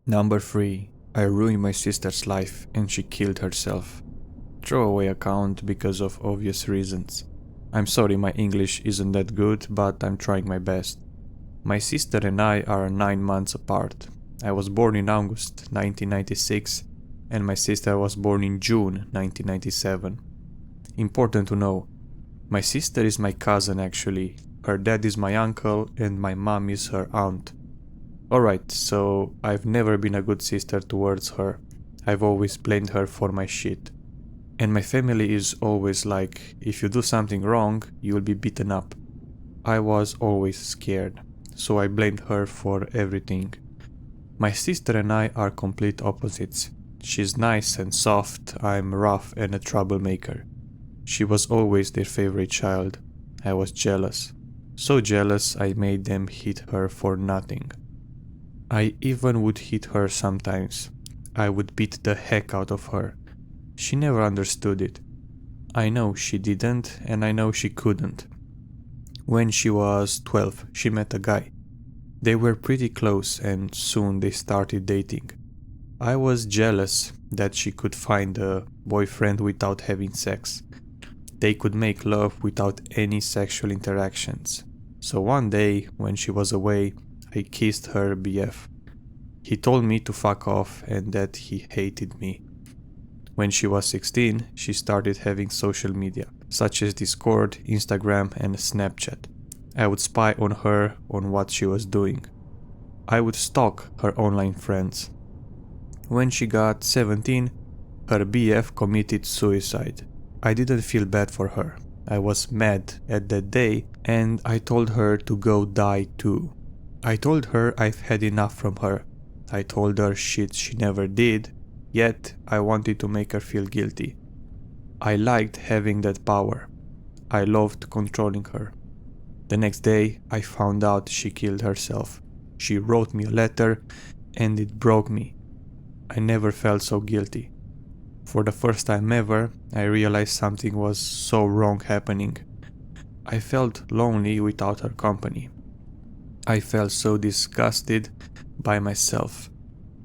Number 3. I ruined my sister's life and she killed herself. Throwaway account because of obvious reasons. I'm sorry my English isn't that good, but I'm trying my best. My sister and I are 9 months apart. I was born in August 1996 and my sister was born in June 1997. Important to know, my sister is my cousin actually, her dad is my uncle and my mom is her aunt. Alright, so I've never been a good sister towards her. I've always blamed her for my shit. And my family is always like, if you do something wrong, you'll be beaten up. I was always scared, so I blamed her for everything. My sister and I are complete opposites. She's nice and soft, I'm rough and a troublemaker. She was always their favorite child. I was jealous. So jealous I made them hit her for nothing. I even would hit her sometimes. I would beat the heck out of her. She never understood it. I know she didn't and I know she couldn't. When she was 12, she met a guy. They were pretty close and soon they started dating. I was jealous that she could find a boyfriend without having sex. They could make love without any sexual interactions. So one day, when she was away, I kissed her BF. He told me to fuck off and that he hated me. When she was 16, she started having social media, such as Discord, Instagram and Snapchat. I would spy on her on what she was doing. I would stalk her online friends. When she got 17, her BF committed suicide. I didn't feel bad for her. I was mad at that day and I told her to go die too. I told her I've had enough from her. I told her shit she never did, yet I wanted to make her feel guilty. I liked having that power. I loved controlling her. The next day I found out she killed herself. She wrote me a letter and it broke me. I never felt so guilty. For the first time ever, I realized something was so wrong happening. I felt lonely without her company. I felt so disgusted by myself.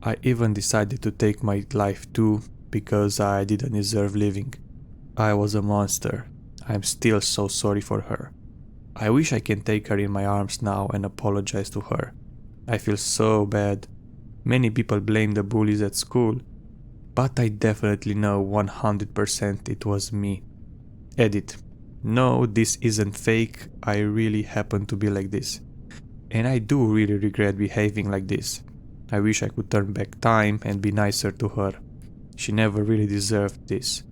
I even decided to take my life too because I didn't deserve living. I was a monster. I'm still so sorry for her. I wish I can take her in my arms now and apologize to her. I feel so bad. Many people blame the bullies at school, but I definitely know 100% it was me. Edit. No, this isn't fake. I really happen to be like this. And I do really regret behaving like this. I wish I could turn back time and be nicer to her. She never really deserved this.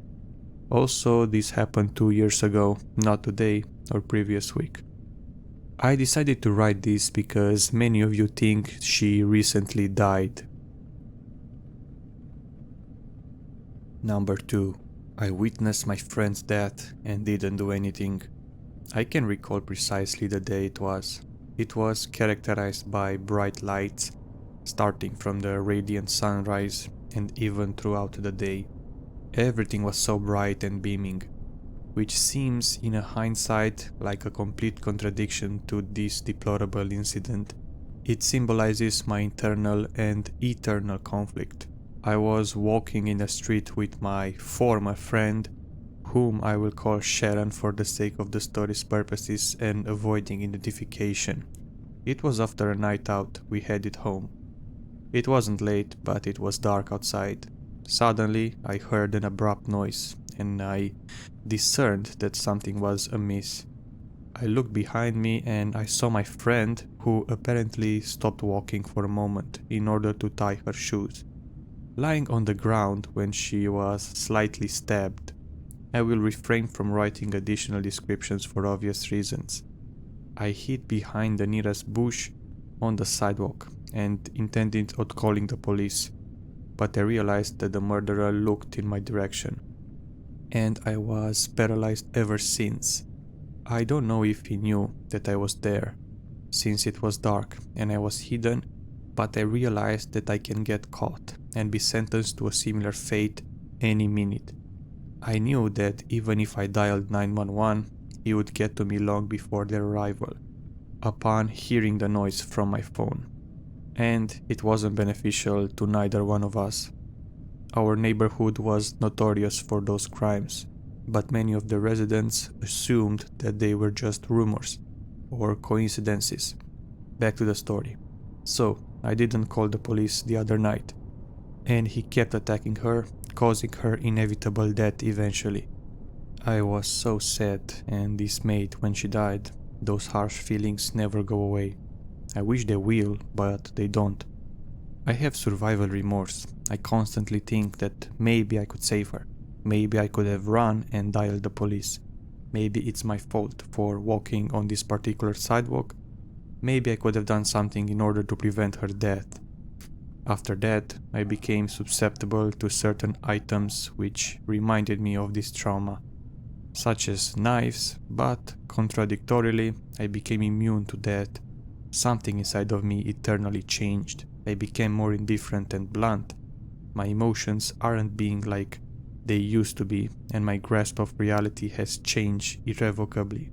Also, this happened 2 years ago, not today or previous week. I decided to write this because many of you think she recently died. Number 2. I witnessed my friend's death and didn't do anything. I can recall precisely the day it was. It was characterized by bright lights, starting from the radiant sunrise and even throughout the day. Everything was so bright and beaming, which seems in a hindsight like a complete contradiction to this deplorable incident. It symbolizes my internal and eternal conflict. I was walking in the street with my former friend, whom I will call Sharon for the sake of the story's purposes and avoiding identification. It was after a night out. We headed home. It wasn't late, but it was dark outside. Suddenly, I heard an abrupt noise, and I discerned that something was amiss. I looked behind me and I saw my friend, who apparently stopped walking for a moment in order to tie her shoes, lying on the ground when she was slightly stabbed. I will refrain from writing additional descriptions for obvious reasons. I hid behind the nearest bush on the sidewalk and intended on calling the police, but I realized that the murderer looked in my direction, and I was paralyzed ever since. I don't know if he knew that I was there, since it was dark and I was hidden, but I realized that I can get caught and be sentenced to a similar fate any minute. I knew that even if I dialed 911, he would get to me long before their arrival, upon hearing the noise from my phone. and it wasn't beneficial to neither one of us. Our neighborhood was notorious for those crimes, but many of the residents assumed that they were just rumors or coincidences. Back to the story. So, I didn't call the police the other night, and he kept attacking her, causing her inevitable death eventually. I was so sad and dismayed when she died. Those harsh feelings never go away. I wish they will, but they don't. I have survival remorse. I constantly think that maybe I could save her. Maybe I could have run and dialed the police. Maybe it's my fault for walking on this particular sidewalk. Maybe I could have done something in order to prevent her death. After that, I became susceptible to certain items which reminded me of this trauma, such as knives, but contradictorily, I became immune to that. Something inside of me eternally changed. I became more indifferent and blunt. My emotions aren't being like they used to be, and my grasp of reality has changed irrevocably.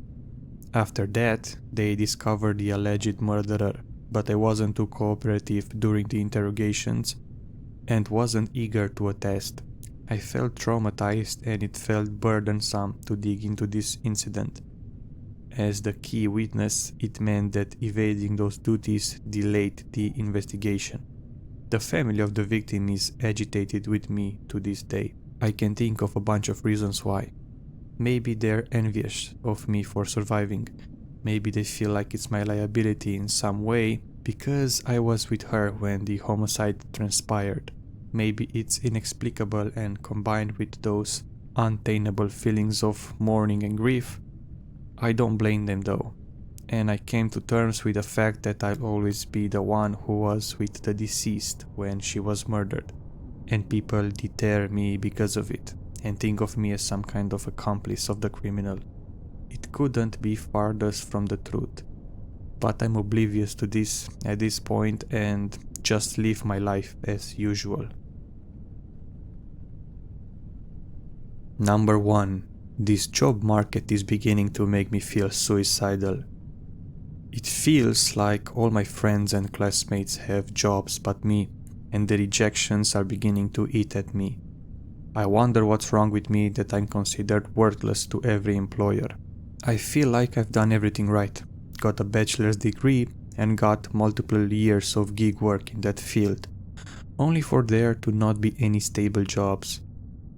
After that, they discovered the alleged murderer, but I wasn't too cooperative during the interrogations and wasn't eager to attest. I felt traumatized and it felt burdensome to dig into this incident. As the key witness, it meant that evading those duties delayed the investigation. The family of the victim is agitated with me to this day. I can think of a bunch of reasons why. Maybe they're envious of me for surviving. Maybe they feel like it's my liability in some way because I was with her when the homicide transpired. Maybe it's inexplicable, and combined with those untenable feelings of mourning and grief, I don't blame them though. And I came to terms with the fact that I'll always be the one who was with the deceased when she was murdered. And people deter me because of it, and think of me as some kind of accomplice of the criminal. It couldn't be farthest from the truth. But I'm oblivious to this at this point and just live my life as usual. Number 1. This job market is beginning to make me feel suicidal. It feels like all my friends and classmates have jobs but me, and the rejections are beginning to eat at me. I wonder what's wrong with me that I'm considered worthless to every employer. I feel like I've done everything right, got a bachelor's degree and got multiple years of gig work in that field, only for there to not be any stable jobs.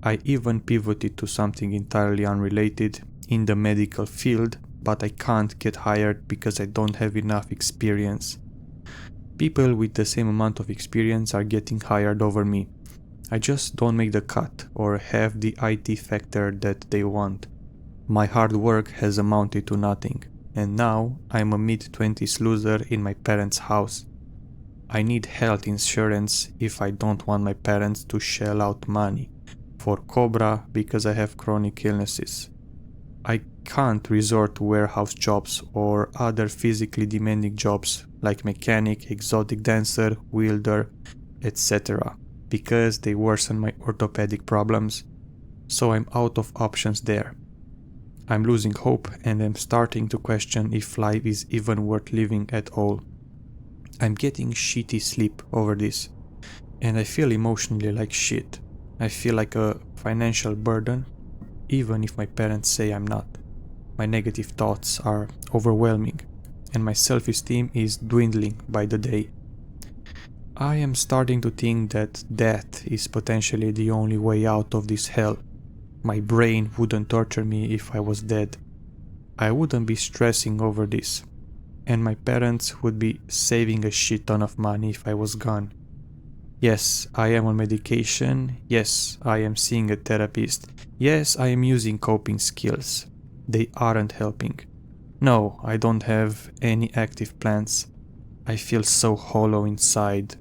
I even pivoted to something entirely unrelated in the medical field, but I can't get hired because I don't have enough experience. People with the same amount of experience are getting hired over me. I just don't make the cut or have the IT factor that they want. My hard work has amounted to nothing, and now I'm a mid-20s loser in my parents' house. I need health insurance if I don't want my parents to shell out money for 𝓕𝓵 because I have chronic illnesses. I can't resort to warehouse jobs or other physically demanding jobs like mechanic, exotic dancer, welder, etc. because they worsen my orthopedic problems, so I'm out of options there. I'm losing hope and I'm starting to question if life is even worth living at all. I'm getting shitty sleep over this, and I feel emotionally like shit. I feel like a financial burden, even if my parents say I'm not. My negative thoughts are overwhelming, and my self-esteem is dwindling by the day. I am starting to think that death is potentially the only way out of this hell. My brain wouldn't torture me if I was dead. I wouldn't be stressing over this, and my parents would be saving a shit ton of money if I was gone. Yes, I am on medication. Yes, I am seeing a therapist. Yes, I am using coping skills. They aren't helping. No, I don't have any active plans. I feel so hollow inside,